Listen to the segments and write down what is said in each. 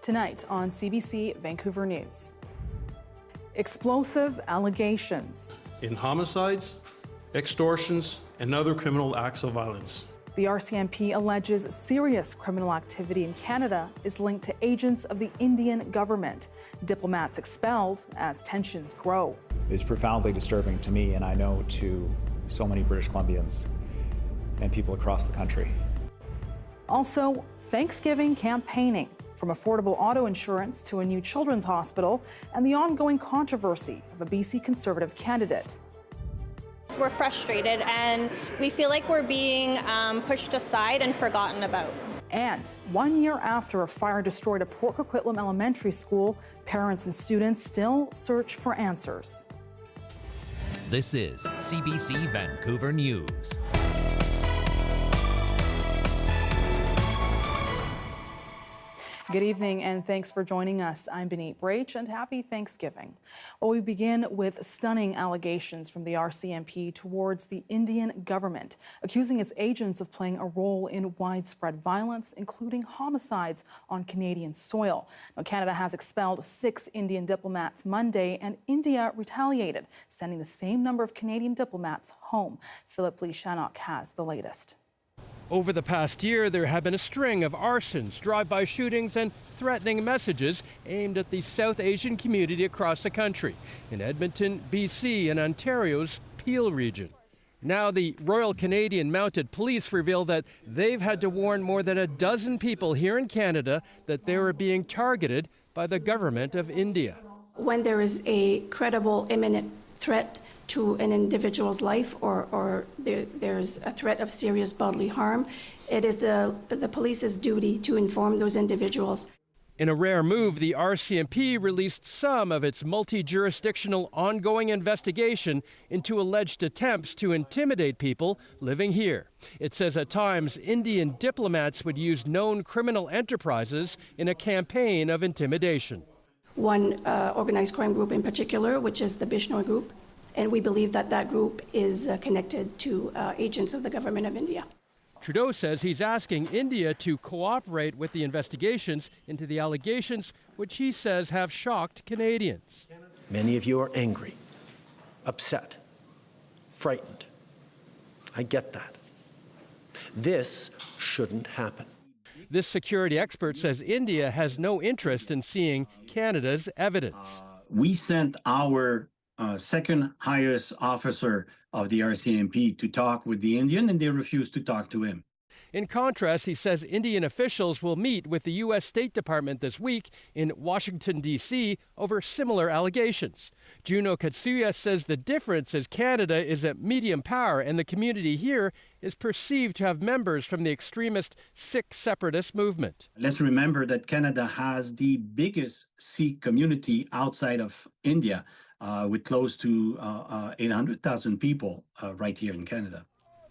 Tonight on CBC Vancouver News. Explosive allegations. In homicides, extortions, and other criminal acts of violence. The RCMP alleges serious criminal activity in Canada is linked to agents of the Indian government. Diplomats expelled as tensions grow. It's profoundly disturbing to me, and I know to so many British Columbians and people across the country. Also, Thanksgiving campaigning, from affordable auto insurance to a new children's hospital, and the ongoing controversy of a BC Conservative candidate. We're frustrated and we feel like we're being pushed aside and forgotten about. And 1 year after a fire destroyed a Port Coquitlam elementary school, parents and students still search for answers. This is CBC Vancouver News. Good evening and thanks for joining us. I'm Baneet Braich and happy Thanksgiving. Well, we begin with stunning allegations from the RCMP towards the Indian government, accusing its agents of playing a role in widespread violence, including homicides on Canadian soil. Now, Canada has expelled 6 Indian diplomats Monday, and India retaliated, sending the same number of Canadian diplomats home. Philip Lee Shannock has the latest. Over the past year, there have been a string of arsons, drive-by shootings, and threatening messages aimed at the South Asian community across the country, in Edmonton, BC, and Ontario's Peel region. Now the Royal Canadian Mounted Police reveal that they've had to warn more than a dozen people here in Canada that they were being targeted by the government of India. When there is a credible imminent threat to an individual's life or there's a threat of serious bodily harm, it is the police's duty to inform those individuals. In a rare move, the RCMP released some of its multi-jurisdictional ongoing investigation into alleged attempts to intimidate people living here. It says at times Indian diplomats would use known criminal enterprises in a campaign of intimidation. One organized crime group in particular, which is the Bishnoi group, and we believe that that group is connected to agents of the government of India. Trudeau says he's asking India to cooperate with the investigations into the allegations, which he says have shocked Canadians. Many of you are angry, upset, frightened. I get that. This shouldn't happen. This security expert says India has no interest in seeing Canada's evidence. We sent our second highest officer of the RCMP to talk with the Indian, and they refused to talk to him. In contrast, he says Indian officials will meet with the U.S. State Department this week in Washington, D.C. over similar allegations. Juno Katsuya says the difference is Canada is a medium power and the community here is perceived to have members from the extremist Sikh separatist movement. Let's remember that Canada has the biggest Sikh community outside of India, with close to 800,000 people right here in Canada.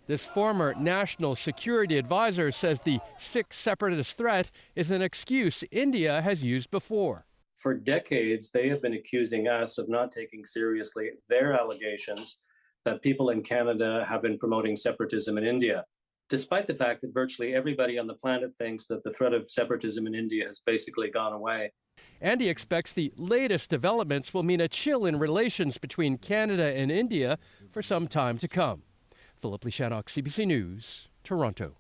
This former national security advisor says the Sikh separatist threat is an excuse India has used before. For decades, they have been accusing us of not taking seriously their allegations that people in Canada have been promoting separatism in India, despite the fact that virtually everybody on the planet thinks that the threat of separatism in India has basically gone away. And he expects the latest developments will mean a chill in relations between Canada and India for some time to come. Philip Lee Shannock, CBC News, Toronto.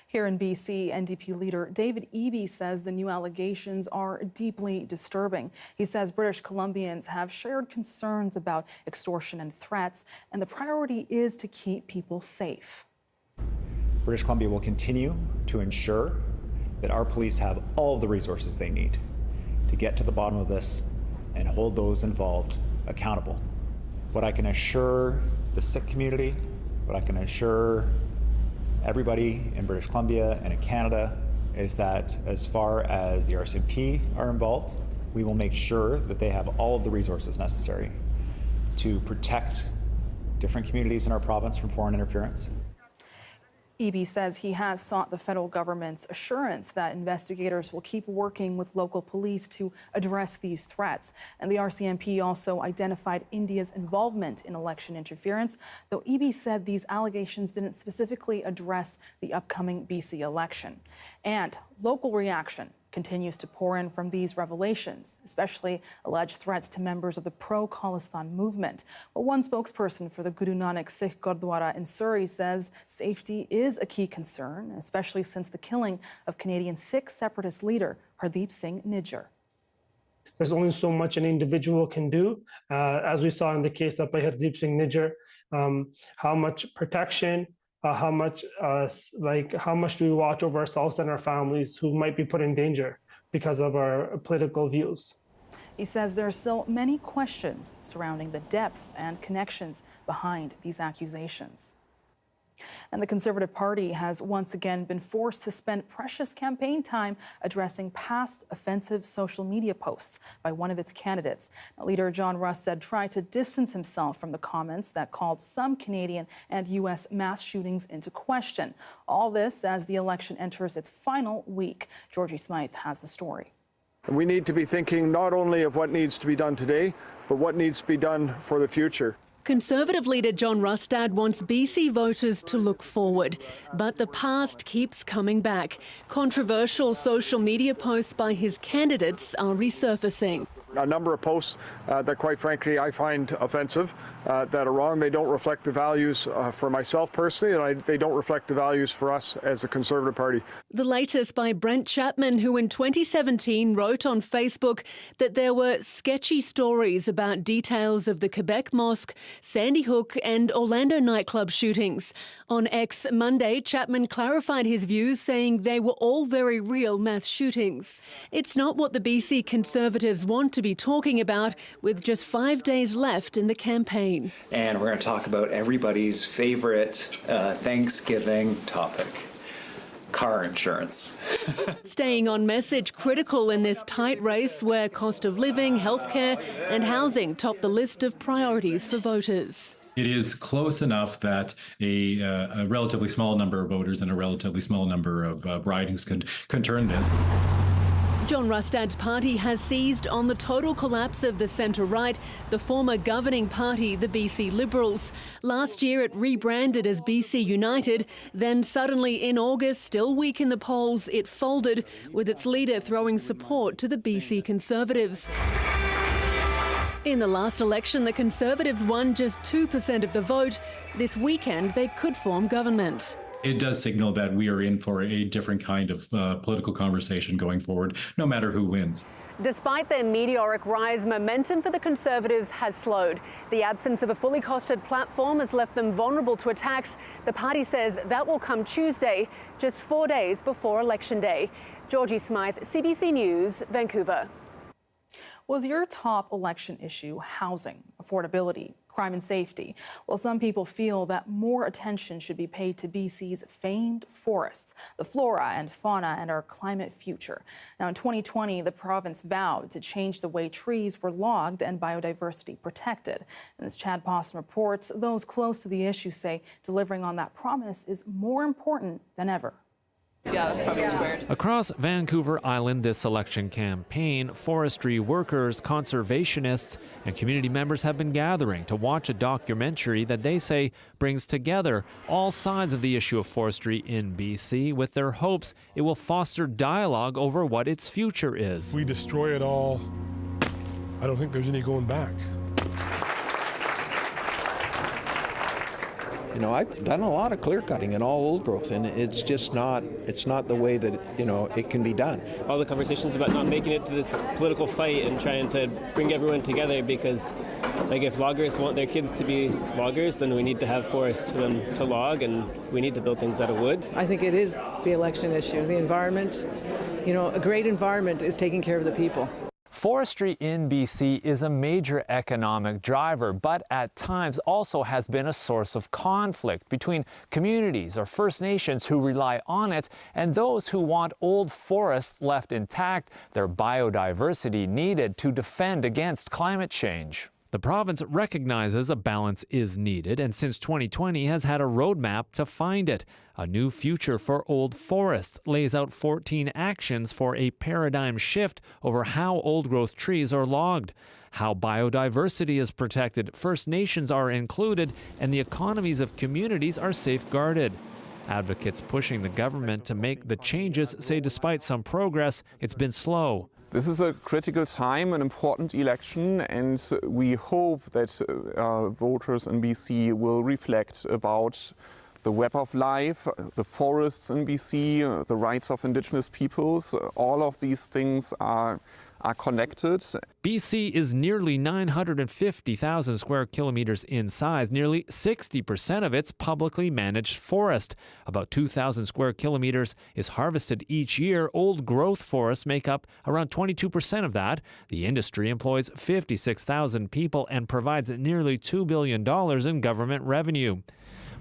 Here in BC, NDP leader David Eby says the new allegations are deeply disturbing. He says British Columbians have shared concerns about extortion and threats, and the priority is to keep people safe. British Columbia will continue to ensure that our police have all of the resources they need to get to the bottom of this and hold those involved accountable. What I can assure the Sikh community, what I can assure everybody in British Columbia and in Canada is that as far as the RCMP are involved, we will make sure that they have all of the resources necessary to protect different communities in our province from foreign interference. Eby says he has sought the federal government's assurance that investigators will keep working with local police to address these threats. And the RCMP also identified India's involvement in election interference, though Eby said these allegations didn't specifically address the upcoming BC election. And local reaction continues to pour in from these revelations, especially alleged threats to members of the pro-Khalistan movement. Well, one spokesperson for the Guru Nanak Sikh Gurdwara in Surrey says safety is a key concern, especially since the killing of Canadian Sikh separatist leader Hardeep Singh Nijjar. There's only so much an individual can do, as we saw in the case of Hardeep Singh Nijjar. How much protection, how much do we watch over ourselves and our families who might be put in danger because of our political views? He says there are still many questions surrounding the depth and connections behind these accusations. And the Conservative Party has once again been forced to spend precious campaign time addressing past offensive social media posts by one of its candidates. Now, leader John Rustad tried to distance himself from the comments that called some Canadian and U.S. mass shootings into question. All this as the election enters its final week. Georgie Smythe has the story. We need to be thinking not only of what needs to be done today, but what needs to be done for the future. Conservative leader John Rustad wants BC voters to look forward, but the past keeps coming back. Controversial social media posts by his candidates are resurfacing. A number of posts that, quite frankly, I find offensive, that are wrong. They don't reflect the values for myself personally, and they don't reflect the values for us as the Conservative Party. The latest by Brent Chapman, who in 2017 wrote on Facebook that there were sketchy stories about details of the Quebec Mosque, Sandy Hook and Orlando nightclub shootings. On X Monday, Chapman clarified his views, saying they were all very real mass shootings. It's not what the BC Conservatives want to be talking about, with just 5 days left in the campaign. And we're going to talk about everybody's favorite Thanksgiving topic: car insurance. Staying on message, critical in this tight race where cost of living, healthcare and housing top the list of priorities for voters. It is close enough that a relatively small number of voters and a relatively small number of ridings could turn this. John Rustad's party has seized on the total collapse of the centre-right, the former governing party, the BC Liberals. Last year it rebranded as BC United, then suddenly in August, still weak in the polls, it folded, with its leader throwing support to the BC Conservatives. In the last election, the Conservatives won just 2% of the vote. This weekend they could form government. It does signal that we are in for a different kind of political conversation going forward, no matter who wins. Despite their meteoric rise, momentum for the Conservatives has slowed. The absence of a fully costed platform has left them vulnerable to attacks. The party says that will come Tuesday, just 4 days before Election Day. Georgie Smythe, CBC News, Vancouver. Was your top election issue housing, affordability, crime and safety? Well, some people feel that more attention should be paid to BC's famed forests, the flora and fauna, and our climate future. Now, in 2020, the province vowed to change the way trees were logged and biodiversity protected. And as Chad Poston reports, those close to the issue say delivering on that promise is more important than ever. Yeah, that's probably squared. Across Vancouver Island this election campaign, forestry workers, conservationists, and community members have been gathering to watch a documentary that they say brings together all sides of the issue of forestry in BC, with their hopes it will foster dialogue over what its future is. We destroy it all. I don't think there's any going back. You know, I've done a lot of clear cutting and all old growth, and it's just not, it's not the way that, you know, it can be done. All the conversations about not making it to this political fight and trying to bring everyone together, because like if loggers want their kids to be loggers, then we need to have forests for them to log, and we need to build things out of wood. I think it is the election issue, the environment. You know, a great environment is taking care of the people. Forestry in BC is a major economic driver, but at times also has been a source of conflict between communities or First Nations who rely on it and those who want old forests left intact, their biodiversity needed to defend against climate change. The province recognizes a balance is needed and since 2020 has had a roadmap to find it. A new future for old forests lays out 14 actions for a paradigm shift over how old-growth trees are logged, how biodiversity is protected, First Nations are included, and the economies of communities are safeguarded. Advocates pushing the government to make the changes say despite some progress, it's been slow. This is a critical time, an important election, and we hope that voters in BC will reflect about the web of life, the forests in BC, the rights of Indigenous peoples. All of these things are connected. BC is nearly 950,000 square kilometers in size. Nearly 60% of it's publicly managed forest. About 2,000 square kilometers is harvested each year. Old growth forests make up around 22% of that. The industry employs 56,000 people and provides nearly $2 billion in government revenue.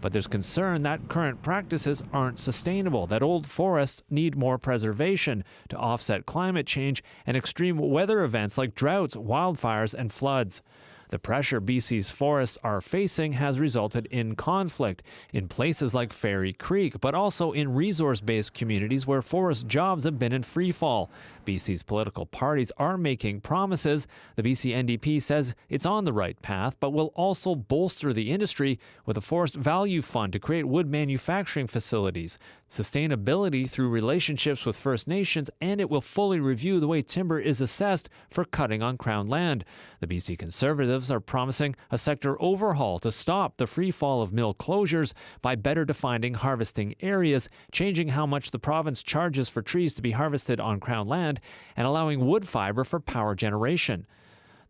But there's concern that current practices aren't sustainable, that old forests need more preservation to offset climate change and extreme weather events like droughts, wildfires, and floods. The pressure BC's forests are facing has resulted in conflict in places like Fairy Creek, but also in resource-based communities where forest jobs have been in freefall. BC's political parties are making promises. The BC NDP says it's on the right path, but will also bolster the industry with a forest value fund to create wood manufacturing facilities, sustainability through relationships with First Nations, and it will fully review the way timber is assessed for cutting on Crown land. The BC Conservatives are promising a sector overhaul to stop the free fall of mill closures by better defining harvesting areas, changing how much the province charges for trees to be harvested on Crown land, and allowing wood fiber for power generation.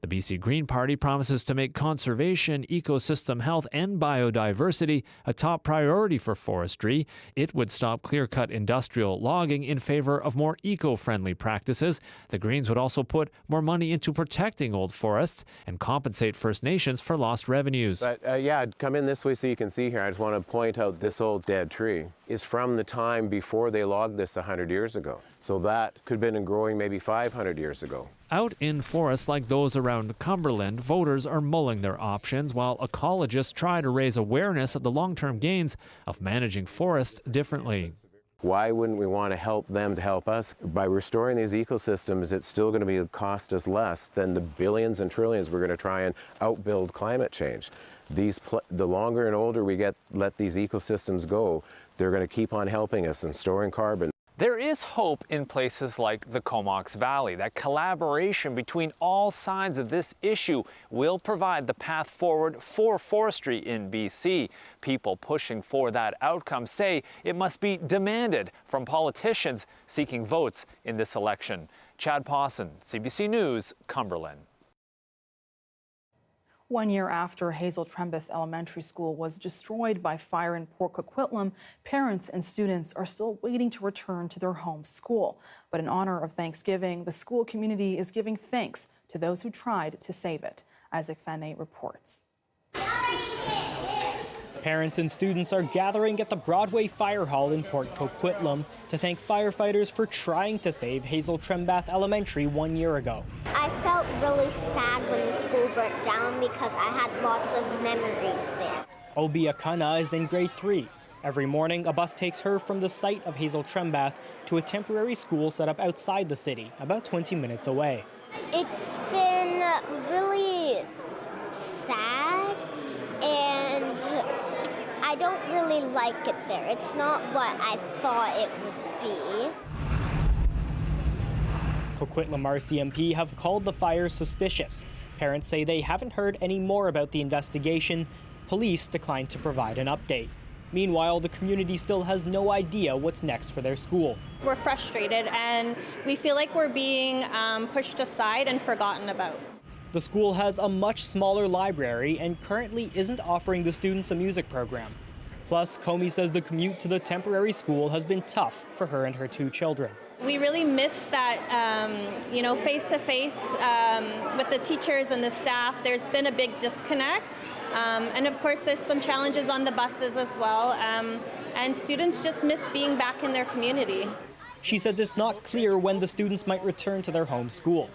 The BC Green Party promises to make conservation, ecosystem health, and biodiversity a top priority for forestry. It would stop clear-cut industrial logging in favor of more eco-friendly practices. The Greens would also put more money into protecting old forests and compensate First Nations for lost revenues. But yeah, come in this way so you can see here. I just want to point out this old dead tree is from the time before they logged this 100 years ago. So that could have been growing maybe 500 years ago. Out in forests like those around Cumberland, voters are mulling their options while ecologists try to raise awareness of the long-term gains of managing forests differently. Why wouldn't we want to help them to help us? By restoring these ecosystems, it's still going to cost us less than the billions and trillions we're going to try and outbuild climate change. The longer and older we let these ecosystems go, they're going to keep on helping us and storing carbon. There is hope in places like the Comox Valley that collaboration between all sides of this issue will provide the path forward for forestry in BC. People pushing for that outcome say it must be demanded from politicians seeking votes in this election. Chad Pawson, CBC News, Cumberland. 1 year after Hazel Trembeth Elementary School was destroyed by fire in Port Coquitlam, parents and students are still waiting to return to their home school. But in honor of Thanksgiving, the school community is giving thanks to those who tried to save it. Isaac Fanate reports. Parents and students are gathering at the Broadway Fire Hall in Port Coquitlam to thank firefighters for trying to save Hazel Trembeth Elementary 1 year ago. I felt really sad when the school burnt down because I had lots of memories there. Obi Akana is in grade 3. Every morning, a bus takes her from the site of Hazel Trembeth to a temporary school set up outside the city, about 20 minutes away. It's been really sad, and I don't really like it there. It's not what I thought it would be. Coquitlam RCMP have called the fire suspicious. Parents say they haven't heard any more about the investigation. Police declined to provide an update. Meanwhile, the community still has no idea what's next for their school. We're frustrated and we feel like we're being pushed aside and forgotten about. The school has a much smaller library and currently isn't offering the students a music program. Plus, Comey says the commute to the temporary school has been tough for her and her 2 children. We really miss that, face-to-face with the teachers and the staff. There's been a big disconnect. And of course, there's some challenges on the buses as well. And students just miss being back in their community. She says it's not clear when the students might return to their home school.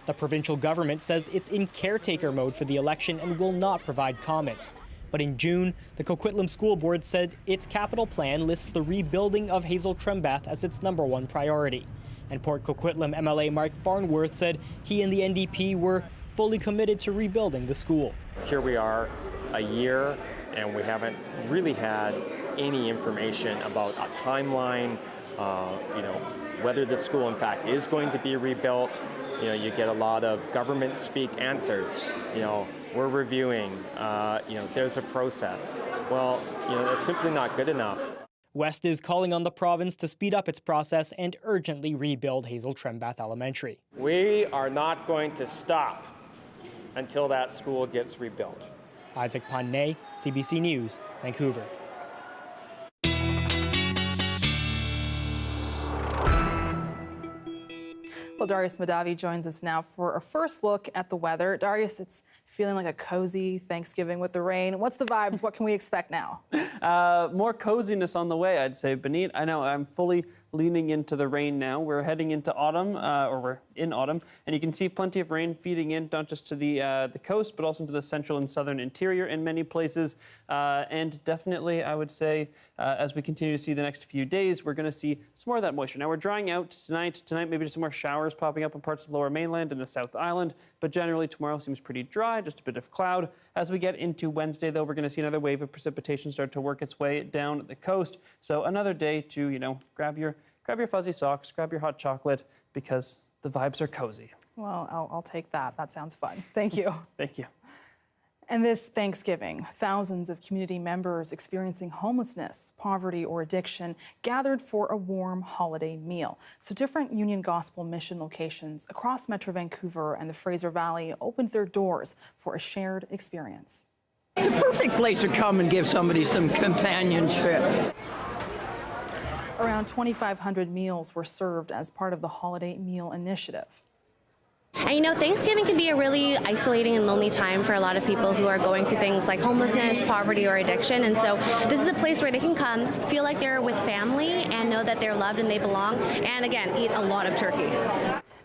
The provincial government says it's in caretaker mode for the election and will not provide comment. But in June, the Coquitlam School Board said its capital plan lists the rebuilding of Hazel Trembeth as its #1 priority. And Port Coquitlam MLA Mark Farnworth said he and the NDP were fully committed to rebuilding the school. Here we are a year, and we haven't really had any information about a timeline, whether the school in fact is going to be rebuilt. You get a lot of government speak answers. We're reviewing, there's a process. Well, that's simply not good enough. West is calling on the province to speed up its process and urgently rebuild Hazel Trembath Elementary. We are not going to stop until that school gets rebuilt. Isaac Panay, CBC News, Vancouver. Well, Darius Madavi joins us now for a first look at the weather. Darius, it's feeling like a cozy Thanksgiving with the rain. What's the vibes? What can we expect now? More coziness on the way, I'd say, Baneet. I know I'm fully leaning into the rain now. We're heading into autumn, or we're in autumn, and you can see plenty of rain feeding in, not just to the coast, but also into the central and southern interior in many places. And definitely, I would say, as we continue to see the next few days, we're going to see some more of that moisture. Now, we're drying out tonight. Tonight, maybe just some more showers popping up in parts of the Lower Mainland and the South Island, but generally tomorrow seems pretty dry, just a bit of cloud. As we get into Wednesday, though, we're going to see another wave of precipitation start to work its way down the coast. So another day to, grab your fuzzy socks, grab your hot chocolate, because the vibes are cozy. Well, I'll take that. That sounds fun. Thank you. Thank you. And this Thanksgiving, thousands of community members experiencing homelessness, poverty, or addiction gathered for a warm holiday meal. So different Union Gospel Mission locations across Metro Vancouver and the Fraser Valley opened their doors for a shared experience. It's a perfect place to come and give somebody some companionship. Around 2,500 meals were served as part of the Holiday Meal Initiative. And Thanksgiving can be a really isolating and lonely time for a lot of people who are going through things like homelessness, poverty, or addiction. And so this is a place where they can come, feel like they're with family, and know that they're loved and they belong, and again, eat a lot of turkey.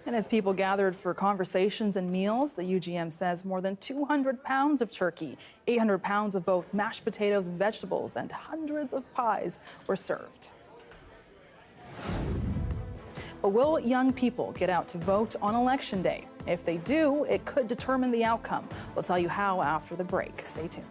And as people gathered for conversations and meals, the UGM says more than 200 pounds of turkey, 800 pounds of both mashed potatoes and vegetables, and hundreds of pies were served. But will young people get out to vote on Election Day? If they do, it could determine the outcome. We'll tell you how after the break. Stay tuned.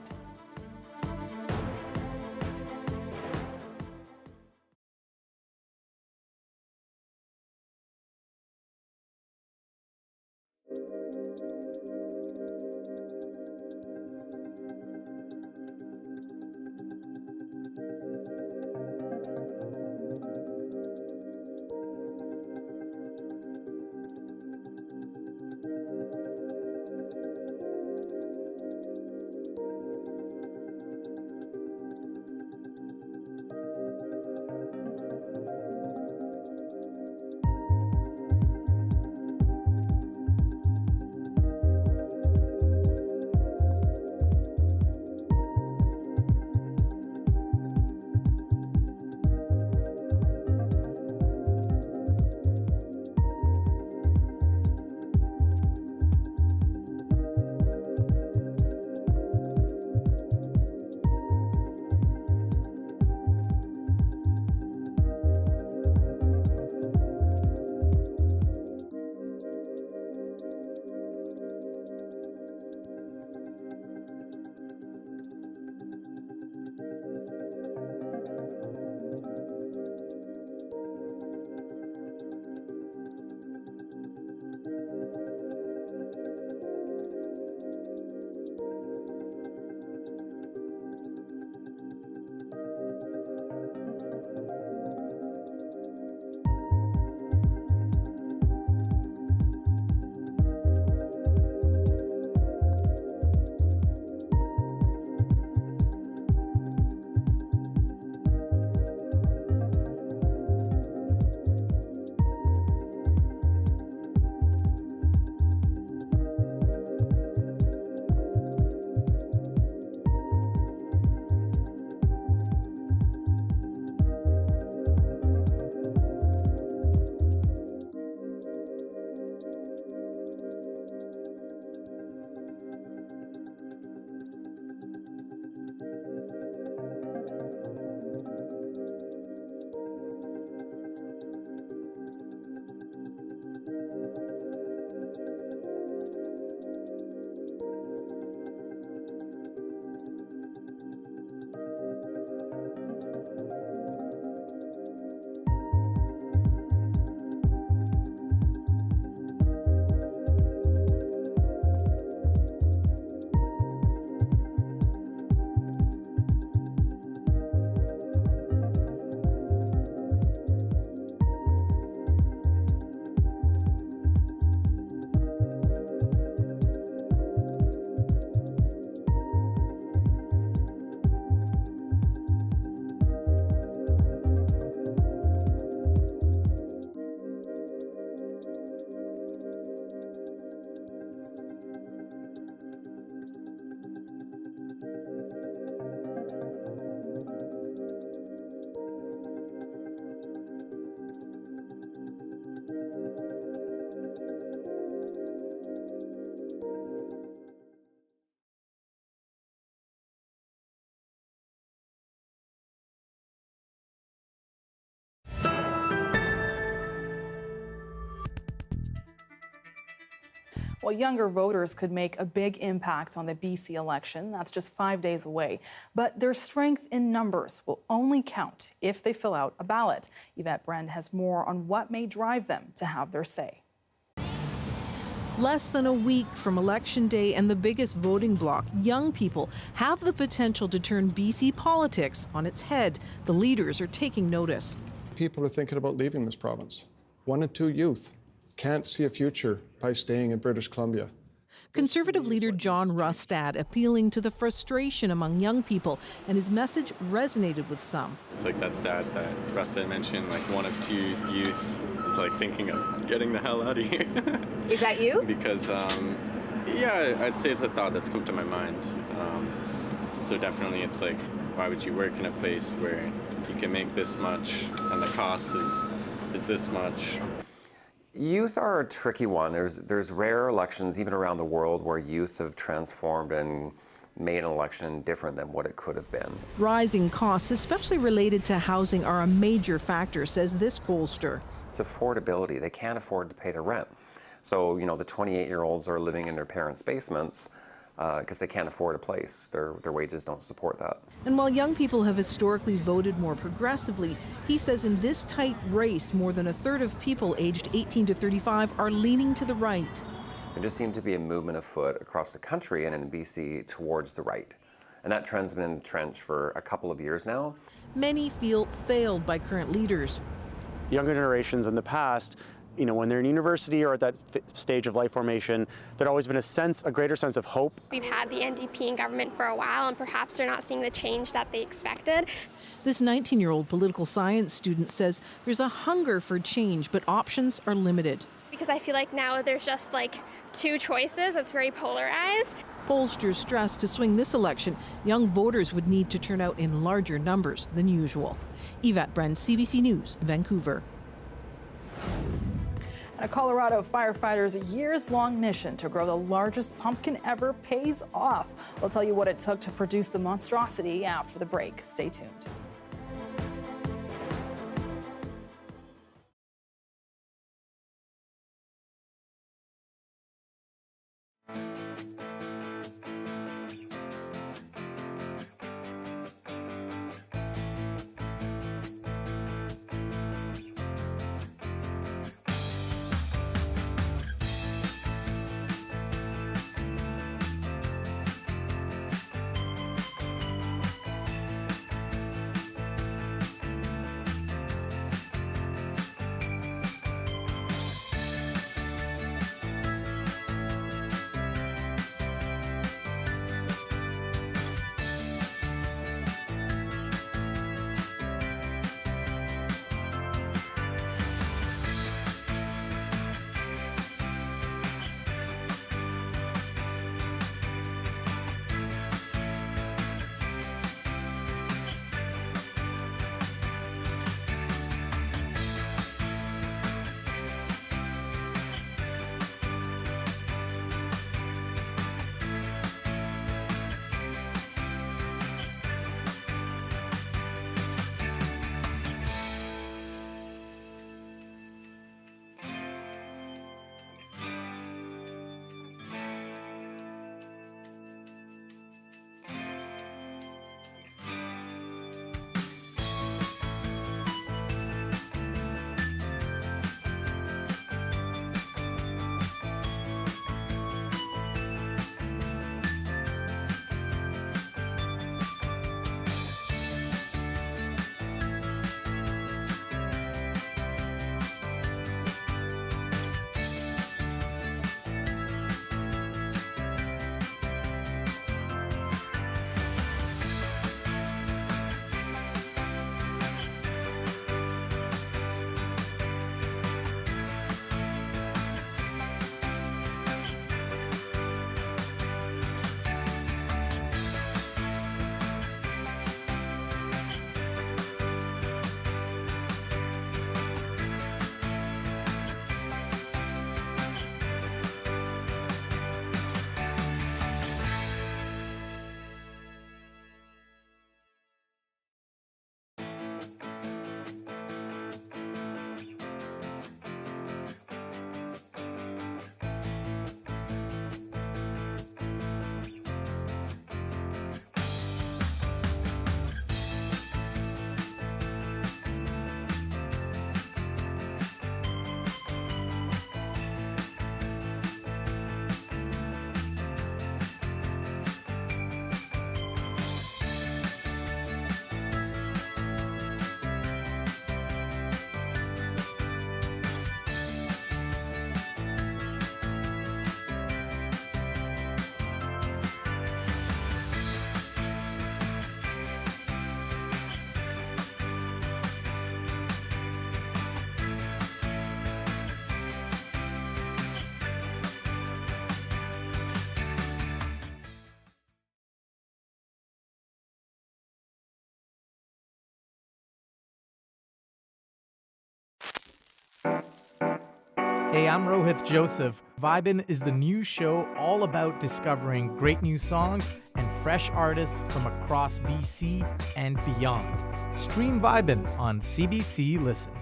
Well, younger voters could make a big impact on the BC election. That's just 5 days away. But their strength in numbers will only count if they fill out a ballot. Yvette Brend has more on what may drive them to have their say. Less than a week from Election Day and the biggest voting bloc, young people have the potential to turn BC politics on its head. The leaders are taking notice. People are thinking about leaving this province. 1 in 2 youth can't see a future by staying in British Columbia. Conservative leader John Rustad appealing to the frustration among young people, and his message resonated with some. It's like that stat that Rustad mentioned, like 1 of 2 youth is like thinking of getting the hell out of here. Is that you? Because, yeah, I'd say it's a thought that's come to my mind. So definitely it's like, why would you work in a place where you can make this much and the cost is this much? Youth are a tricky one. There's rare elections, even around the world, where youth have transformed and made an election different than what it could have been. Rising costs, especially related to housing, are a major factor, says this pollster. It's affordability. They can't afford to pay the rent. So, you know, the 28-year-olds are living in their parents' basements because they can't afford a place. Their wages don't support that. And while young people have historically voted more progressively, he says in this tight race, more than a third of people aged 18 to 35 are leaning to the right. There just seems to be a movement afoot across the country and in BC towards the right. And that trend's been entrenched for a couple of years now. Many feel failed by current leaders. Younger generations in the past, you know, when they're in university or at that stage of life formation, there'd always been a greater sense of hope. We've had the NDP in government for a while, and perhaps they're not seeing the change that they expected. This 19-year-old political science student says there's a hunger for change, but options are limited. Because I feel like now there's just like 2 choices. It's very polarized. Pollsters stress to swing this election, young voters would need to turn out in larger numbers than usual. Yvette Brend, CBC News, Vancouver. A Colorado firefighter's years-long mission to grow the largest pumpkin ever pays off. We'll tell you what it took to produce the monstrosity after the break. Stay tuned. Hey, I'm Rohith Joseph. Vibin' is the new show all about discovering great new songs and fresh artists from across BC and beyond. Stream Vibin' on CBC Listen.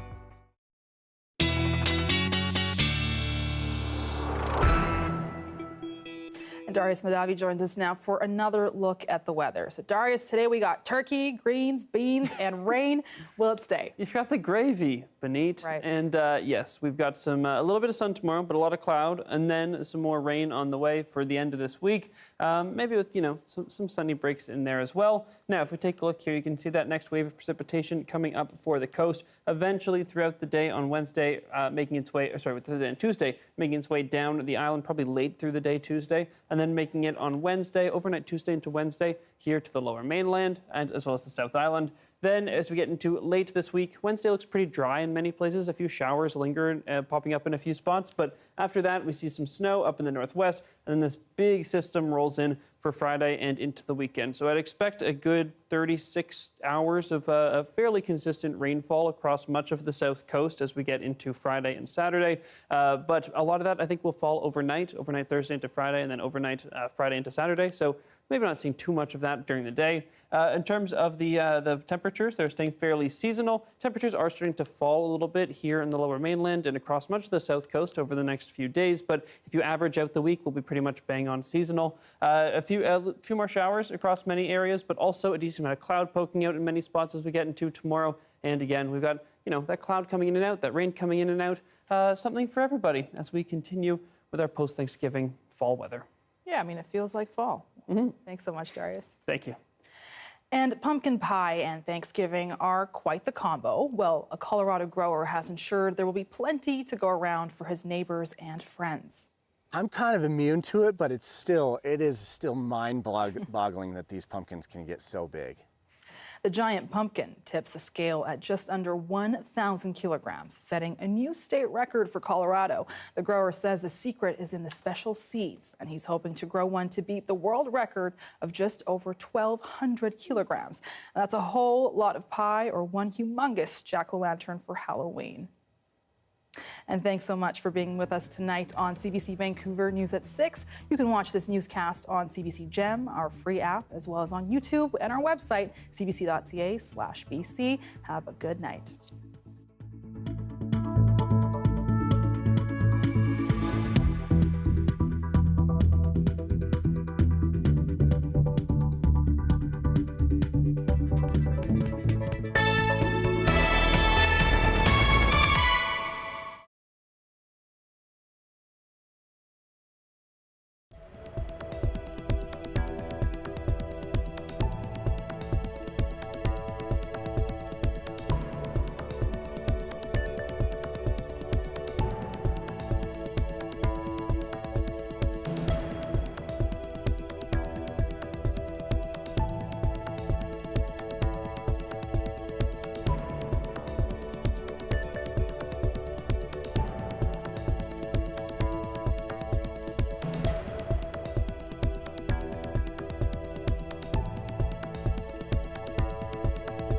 And Darius Madavi joins us now for another look at the weather. So Darius, today we got turkey, greens, beans, and rain. Will it stay? You've got the gravy, Baneet. Right. And yes, we've got some a little bit of sun tomorrow, but a lot of cloud, and then some more rain on the way for the end of this week. Maybe with some sunny breaks in there as well. Now, if we take a look here, you can see that next wave of precipitation coming up for the coast. Eventually, throughout the day on Wednesday, Tuesday, making its way down the island, probably late through the day Tuesday, and then making it on Wednesday, overnight Tuesday into Wednesday, here to the lower mainland and as well as the South Island. Then as we get into late this week, Wednesday looks pretty dry in many places. A few showers linger, popping up in a few spots. But after that, we see some snow up in the northwest. And then this big system rolls in for Friday and into the weekend. So I'd expect a good 36 hours of a fairly consistent rainfall across much of the south coast as we get into Friday and Saturday. But a lot of that, I think, will fall overnight Thursday into Friday, and then overnight Friday into Saturday. So maybe not seeing too much of that during the day. In terms of the temperatures, they're staying fairly seasonal. Temperatures are starting to fall a little bit here in the lower mainland and across much of the south coast over the next few days. But if you average out the week, we'll be pretty much bang on seasonal. A few more showers across many areas, but also a decent amount of cloud poking out in many spots as we get into tomorrow. And again, we've got that cloud coming in and out, that rain coming in and out. Something for everybody as we continue with our post-Thanksgiving fall weather. Yeah, I mean, it feels like fall. Thanks so much, Darius. Thank you. And pumpkin pie and Thanksgiving are quite the combo. Well, a Colorado grower has ensured there will be plenty to go around for his neighbors and friends. I'm kind of immune to it, but it is still mind-boggling that these pumpkins can get so big. The giant pumpkin tips the scale at just under 1,000 kilograms, setting a new state record for Colorado. The grower says the secret is in the special seeds, and he's hoping to grow one to beat the world record of just over 1,200 kilograms. That's a whole lot of pie or one humongous jack-o'-lantern for Halloween. And thanks so much for being with us tonight on CBC Vancouver News at 6. You can watch this newscast on CBC Gem, our free app, as well as on YouTube and our website, cbc.ca/BC. Have a good night.